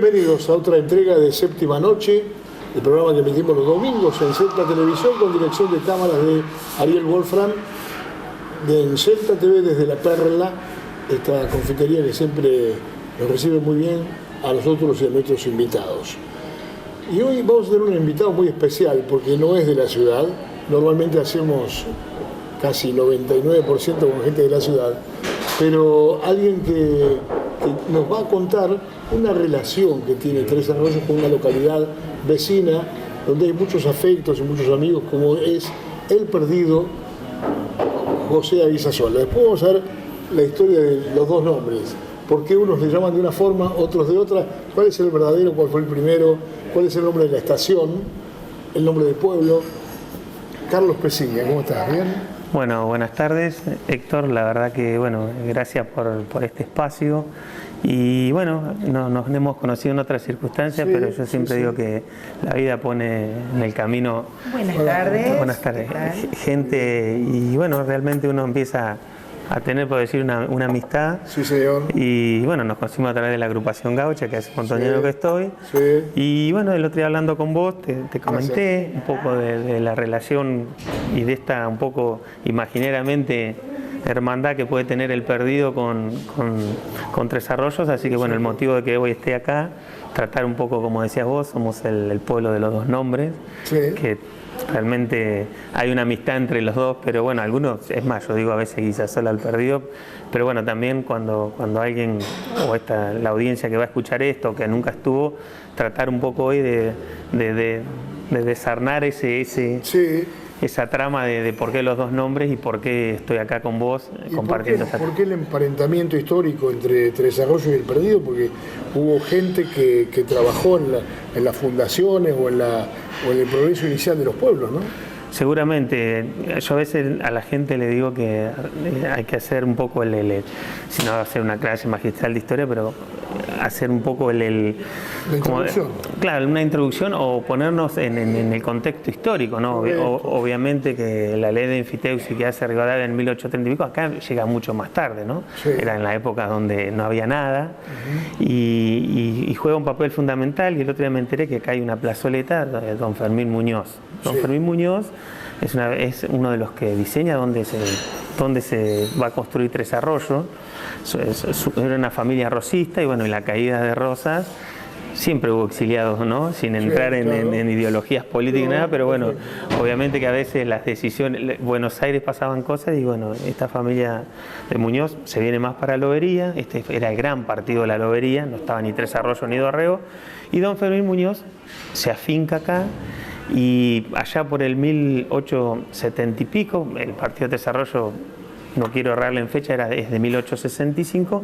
Bienvenidos a otra entrega de Séptima Noche, el programa que emitimos los domingos en Celta Televisión con dirección de cámaras de Ariel Wolfram, en Celta TV desde La Perla, esta confitería que siempre nos recibe muy bien a nosotros y a nuestros invitados. Y hoy vamos a tener un invitado muy especial porque no es de la ciudad. Normalmente hacemos casi 99% con gente de la ciudad, pero alguien que nos va a contar una relación que tiene Tres Arroyos con una localidad vecina donde hay muchos afectos y muchos amigos, como es El Perdido, José Aguisasola. Después vamos a ver la historia de los dos nombres, por qué unos le llaman de una forma, otros de otra, cuál es el verdadero, cuál fue el primero, cuál es el nombre de la estación, el nombre del pueblo. Carlos Pesiña, ¿cómo estás? ¿Bien? Bueno, buenas tardes, Héctor. La verdad que, bueno, gracias por este espacio. Y bueno, nos hemos conocido en otras circunstancias, sí, pero yo siempre digo que la vida pone en el camino. Buenas tardes. Buenas tardes. Gente, y bueno, realmente uno empieza a tener, por decir, una amistad. Sí, señor. Y bueno, nos conocimos a través de la agrupación Gaucha, que hace un montón de años que estoy. Sí. Y bueno, el otro día hablando con vos, te comenté un poco de la relación y de esta un poco imaginariamente hermandad que puede tener El Perdido con Tres Arroyos. Así que bueno, el motivo de que hoy esté acá, tratar un poco, como decías vos, somos el pueblo de los dos nombres. Sí. Que realmente hay una amistad entre los dos, pero bueno, algunos, es más, yo digo a veces Aguisasola El Perdido, pero bueno, también cuando alguien, o la audiencia que va a escuchar esto, que nunca estuvo, tratar un poco hoy de desarnar esa trama de por qué los dos nombres y por qué estoy acá con vos compartiendo esa. ¿Por qué el emparentamiento histórico entre Tres Arroyos y El Perdido? Porque hubo gente que trabajó en las fundaciones o en el progreso inicial de los pueblos, ¿no? Seguramente. Yo a veces a la gente le digo que hay que hacer un poco si no hacer una clase magistral de historia, pero hacer un poco la introducción. Claro, una introducción o ponernos en el contexto histórico, ¿no? Obviamente que la ley de enfiteusis que hace Rivadavia en 1830 y pico, acá llega mucho más tarde, ¿no? Sí. Era en la época donde no había nada. Y juega un papel fundamental. Y el otro día me enteré que acá hay una plazoleta de Don Fermín Muñoz. Don Fermín Muñoz es uno de los que diseña dónde se va a construir Tres Arroyos. Era una familia rosista y bueno, en la caída de Rosas siempre hubo exiliados, ¿no? Sin entrar en ideologías políticas ni nada, pero bueno, obviamente que a veces las decisiones, Buenos Aires pasaban cosas y bueno, esta familia de Muñoz se viene más para Lobería. Este era el gran partido de la Lobería, no estaba ni Tres Arroyos ni Dorrego, y Don Fermín Muñoz se afinca acá. Y allá por el 1870 y pico, el partido de Desarrollo, no quiero errarle en fecha, es de 1865,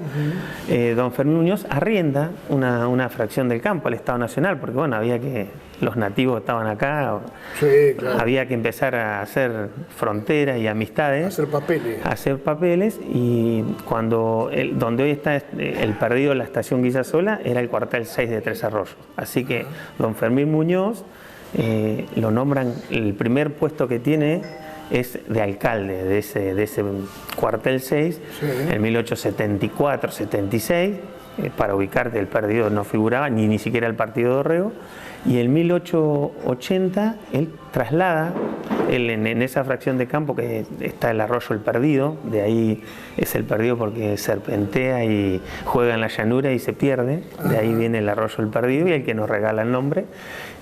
Don Fermín Muñoz arrienda una fracción del campo al Estado Nacional, porque bueno, los nativos estaban acá, claro. Había que empezar a hacer fronteras y amistades. Hacer papeles, y donde hoy está El Perdido, la estación Guisasola, era el cuartel 6 de Tres Arroyos. Así que Don Fermín Muñoz lo nombran, el primer puesto que tiene es de alcalde de ese cuartel 6, en 1874-76, para ubicarte, El Perdido no figuraba, ni siquiera el partido de Dorrego, y en 1880 él traslada, en esa fracción de campo que está el arroyo El Perdido, de ahí es El Perdido porque serpentea y juega en la llanura y se pierde, de ahí viene el arroyo El Perdido y el que nos regala el nombre.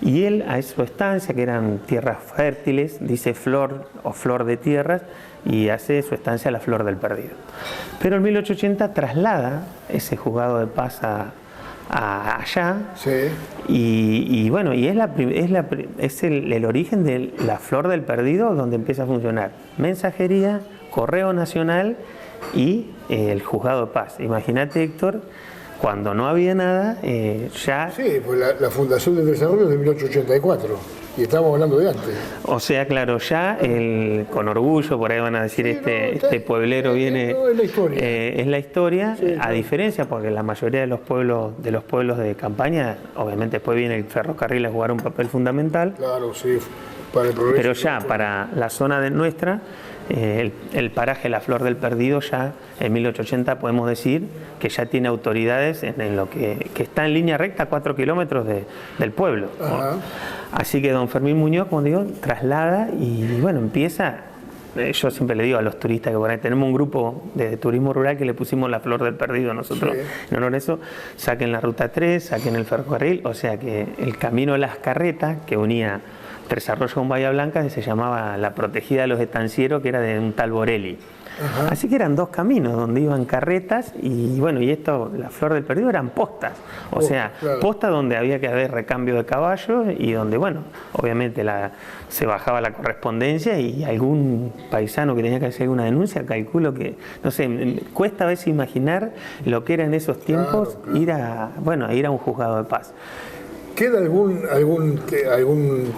Y él a su estancia, que eran tierras fértiles, dice flor o flor de tierras, y hace su estancia a la Flor del Perdido. Pero en 1880 traslada ese juzgado de paz allá, y bueno, y es el origen de la Flor del Perdido, donde empieza a funcionar mensajería, correo nacional y el juzgado de paz. Imagínate, Héctor, cuando no había nada, ya... Sí, pues la fundación del desarrollo es de 1884. Y estamos hablando de antes. O sea, claro, ya con orgullo, por ahí van a decir, este pueblero viene... No, es la historia. Es la historia, sí, a diferencia, porque la mayoría de los pueblos de campaña, obviamente después viene el ferrocarril a jugar un papel fundamental. Claro, sí, para el progreso. Pero ya para la zona nuestra, el paraje La Flor del Perdido ya en 1880 podemos decir que ya tiene autoridades en lo que está en línea recta a 4 kilómetros del pueblo. Así que don Fermín Muñoz, como digo, traslada y bueno, empieza. Yo siempre le digo a los turistas que por ahí tenemos un grupo de turismo rural que le pusimos La Flor del Perdido nosotros, sí. En honor a eso, saquen la ruta 3, saquen el ferrocarril, o sea que el camino de las carretas que unía Tres Arroyos con Bahía Blanca se llamaba La Protegida de los Estancieros, que era de un tal Borelli. Así que eran dos caminos donde iban carretas y bueno, y esto, La Flor del Perdido eran postas, o sea, claro. Postas donde había que haber recambio de caballos y donde, bueno, obviamente se bajaba la correspondencia y algún paisano que tenía que hacer alguna denuncia, calculo que, no sé, cuesta a veces imaginar lo que era en esos tiempos, claro. Ir a un juzgado de paz. ¿Queda algún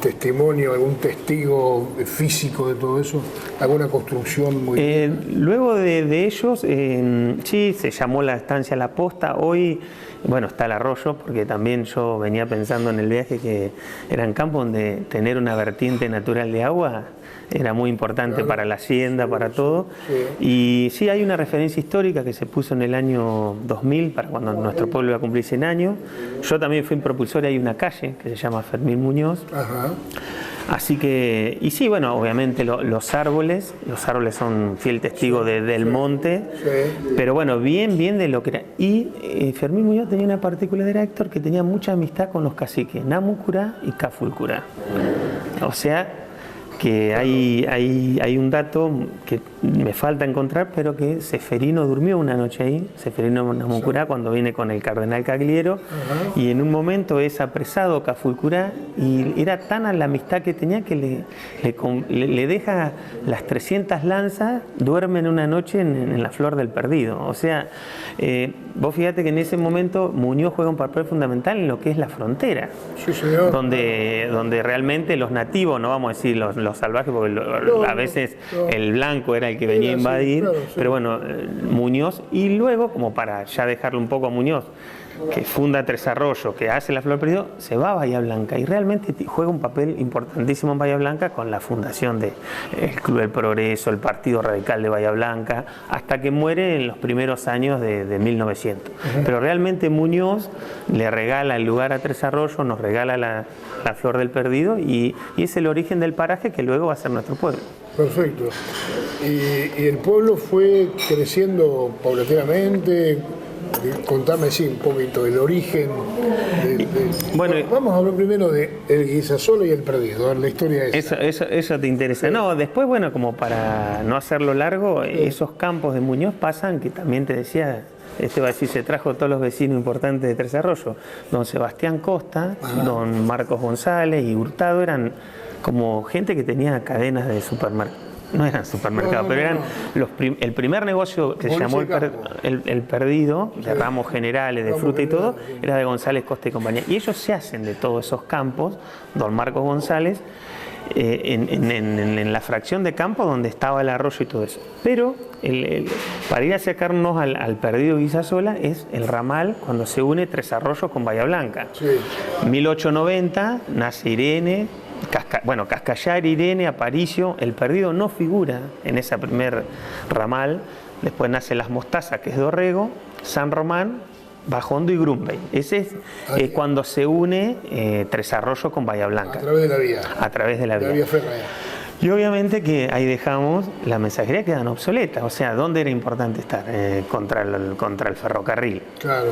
testimonio, algún testigo físico de todo eso? ¿Alguna construcción muy...? Luego de ellos, sí, se llamó la estancia La Posta. Hoy, bueno, está el arroyo, porque también yo venía pensando en el viaje que eran campos donde tener una vertiente natural de agua era muy importante, claro. Para la hacienda, sí, para todo. Sí. Y sí, hay una referencia histórica que se puso en el año 2000, para cuando nuestro pueblo iba a cumplir 100 años. Yo también fui propulsor y hay una calle que se llama Fermín Muñoz. Así que, y sí, bueno, obviamente los árboles son fiel testigo del monte, pero bueno, bien de lo que era. Y Fermín Muñoz tenía una particularidad, Héctor, que tenía mucha amistad con los caciques Namucurá y Cafulcurá. O sea, que hay un dato que me falta encontrar, pero que Seferino durmió una noche ahí, Seferino Namucurá, cuando viene con el cardenal Cagliero, y en un momento es apresado Cafulcurá, y era tan la amistad que tenía que le deja las 300 lanzas, duermen una noche en La Flor del Perdido. O sea, vos fíjate que en ese momento Muñoz juega un papel fundamental en lo que es la frontera, sí, señor. Donde realmente los nativos, no vamos a decir los salvajes, porque a veces el blanco era el que venía a invadir, claro, sí. Pero bueno, Muñoz, y luego, como para ya dejarle un poco a Muñoz, que funda Tres Arroyos, que hace La Flor del Perdido, se va a Bahía Blanca y realmente juega un papel importantísimo en Bahía Blanca con la fundación del Club del Progreso, el Partido Radical de Bahía Blanca, hasta que muere en los primeros años de 1900. Pero realmente Muñoz le regala el lugar a Tres Arroyos, nos regala la Flor del Perdido y es el origen del paraje que luego va a ser nuestro pueblo. Perfecto. ¿Y el pueblo fue creciendo paulatinamente? Contame, sí, un poquito del origen. Bueno, vamos a hablar primero de el Guisasola y el Perdido, la historia esa. Eso te interesa. Sí. No, después, bueno, como para no hacerlo largo, sí. Esos campos de Muñoz pasan, que también te decía, va a decir, se trajo todos los vecinos importantes de Tres Arroyos. Don Sebastián Costa, don Marcos González y Hurtado eran como gente que tenía cadenas de supermercados. No eran supermercados, pero eran el primer negocio que se llamó el Perdido, de ramos generales, de fruta y todo, era de González Costa y compañía. Y ellos se hacen de todos esos campos, don Marcos González, en la fracción de campo donde estaba el arroyo y todo eso. Pero para ir a acercarnos al Perdido Guisasola es el ramal cuando se une Tres Arroyos con Bahía Blanca. Sí. 1890 nace Irene. Cascallar, Irene, Aparicio, el Perdido no figura en ese primer ramal. Después nace Las Mostazas, que es Dorrego, San Román, Bajondo y Grumbey. Ese es cuando se une Tres Arroyos con Bahía Blanca. A través de la vía. A través de la vía. Férrea. Y obviamente que ahí dejamos la mensajería, quedan obsoleta. O sea, ¿dónde era importante estar? Contra el ferrocarril. Claro.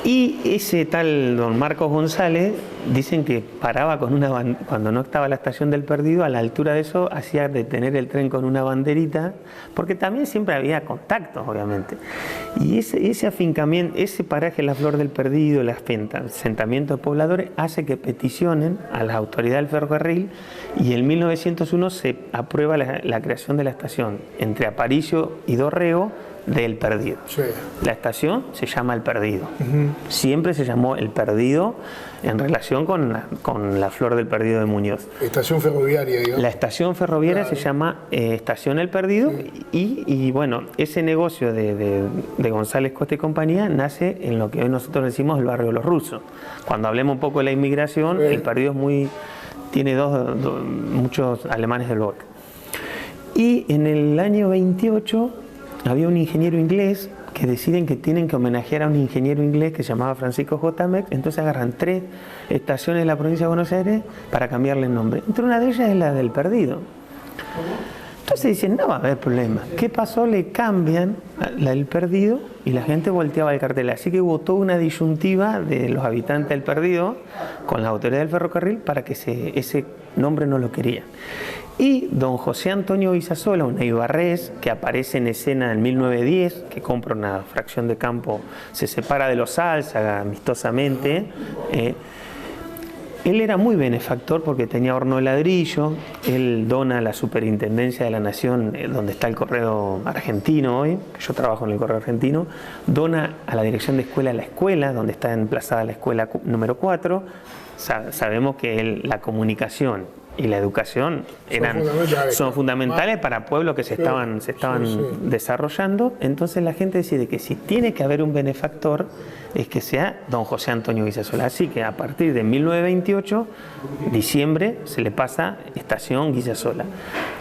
Y ese tal don Marcos González, dicen que paraba con cuando no estaba la estación del Perdido, a la altura de eso hacía detener el tren con una banderita, porque también siempre había contactos, obviamente. Y ese afincamiento, ese paraje La Flor del Perdido, el asentamiento de pobladores, hace que peticionen a las autoridades del ferrocarril y en 1901 se aprueba la creación de la estación entre Aparicio y Dorrego del Perdido. Sí. La estación se llama El Perdido. Siempre se llamó El Perdido en relación con la Flor del Perdido de Muñoz. Estación ferroviaria, digamos. La estación ferroviaria, claro. Se llama Estación El Perdido, sí. Y bueno, ese negocio de González Costa y compañía nace en lo que hoy nosotros decimos el barrio de los rusos. Cuando hablemos un poco de la inmigración, sí. El Perdido tiene muchos alemanes del Volga. Y en el año 28 había un ingeniero inglés que deciden que tienen que homenajear a un ingeniero inglés que se llamaba Francisco J. Meck, entonces agarran 3 estaciones de la provincia de Buenos Aires para cambiarle el nombre. Entre una de ellas es la del Perdido. Entonces dicen, no va a haber problema. ¿Qué pasó? Le cambian la del Perdido y la gente volteaba el cartel. Así que hubo toda una disyuntiva de los habitantes del Perdido con la autoridad del ferrocarril para que ese nombre no lo querían. Y don José Antonio Guisasola, un eibarrés que aparece en escena en 1910, que compra una fracción de campo, se separa de los Álzaga amistosamente. Él era muy benefactor porque tenía horno de ladrillo. Él dona a la Superintendencia de la Nación, donde está el Correo Argentino hoy, que yo trabajo en el Correo Argentino, dona a la Dirección de Escuela la escuela, donde está emplazada la escuela número 4. Sabemos que la comunicación y la educación son fundamentales para pueblos que se estaban desarrollando. Entonces la gente decide que si tiene que haber un benefactor es que sea don José Antonio Guisasola. Así que a partir de 1928, diciembre, se le pasa Estación Guisasola.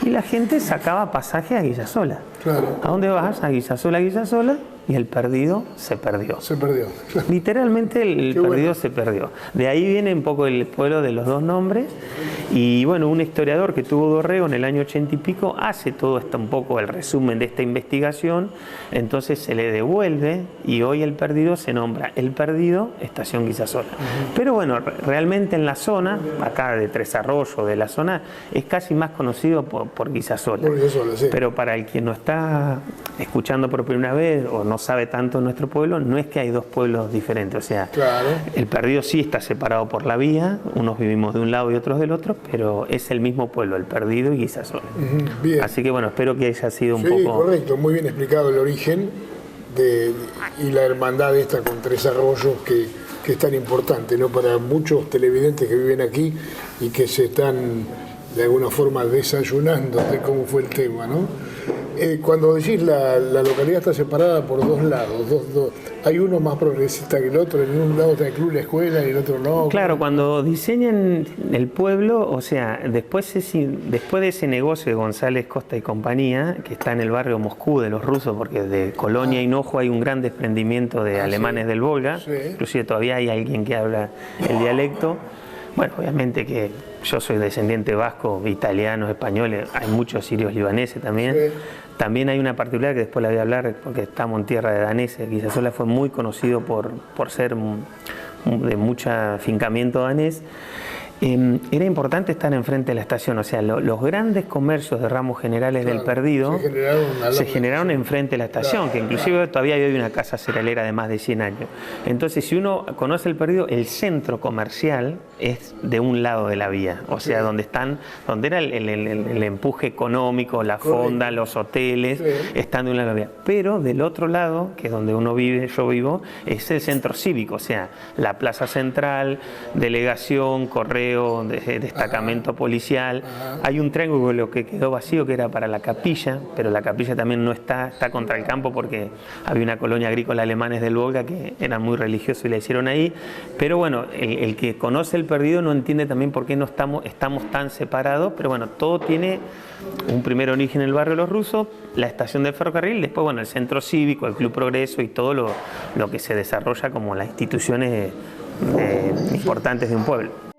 Y la gente sacaba pasaje a Guisasola. Claro. ¿A dónde vas? A Guisasola, Guisasola. Y el Perdido se perdió. Se perdió. Literalmente el Perdido se perdió. De ahí viene un poco el pueblo de los dos nombres. Y bueno, un historiador que tuvo Dorrego en el año 80 y pico hace todo esto un poco el resumen de esta investigación. Entonces se le devuelve y hoy el Perdido se nombra El Perdido, Estación Guisasola. Pero bueno, realmente en la zona, acá de Tres Arroyos, de la zona, es casi más conocido por Guisasola. Por Guisasola, sí. Pero para el que no está escuchando por primera vez o no sabe tanto en nuestro pueblo, no es que hay dos pueblos diferentes. O sea, claro, el Perdido sí está separado por la vía, unos vivimos de un lado y otros del otro, pero es el mismo pueblo, el Perdido y Guisasola. Bien. Así que bueno, espero que haya sido un sí, poco... correcto, muy bien explicado el origen y la hermandad esta con Tres Arroyos que es tan importante, ¿no? Para muchos televidentes que viven aquí y que se están de alguna forma desayunando de cómo fue el tema, ¿no? Cuando decís la localidad está separada por dos lados, hay uno más progresista que el otro, en un lado está el club, la escuela y el otro no. Claro, cuando diseñan el pueblo, o sea, después de ese negocio de González Costa y compañía, que está en el barrio Moscú de los rusos, porque de Colonia y Hinojo hay un gran desprendimiento de alemanes del Volga, sí. Inclusive todavía hay alguien que habla el dialecto. Bueno, obviamente que yo soy descendiente vasco, italianos, españoles, hay muchos sirios libaneses también. Sí. También hay una particular que después la voy a hablar porque estamos en tierra de daneses. Guisasola fue muy conocido por ser de mucho afincamiento danés. Era importante estar enfrente de la estación, o sea, los grandes comercios de ramos generales del Perdido se generaron enfrente de la estación, claro, que inclusive todavía hay una casa cerealera de más de 100 años. Entonces, si uno conoce el Perdido, el centro comercial es de un lado de la vía, o sea, donde era el empuje económico, la fonda, los hoteles, están de un lado de la vía. Pero del otro lado, que es donde uno vive, yo vivo, es el centro cívico, o sea, la plaza central, delegación, correo, destacamento policial. Hay un triángulo que quedó vacío que era para la capilla, pero la capilla también no está contra el campo porque había una colonia agrícola alemanes del Volga que eran muy religiosos y la hicieron ahí. Pero bueno, el que conoce el Perdido no entiende también por qué no estamos tan separados, pero bueno, todo tiene un primer origen en el barrio de los rusos, la estación del ferrocarril, después bueno, el centro cívico, el Club Progreso y todo lo que se desarrolla como las instituciones importantes de un pueblo.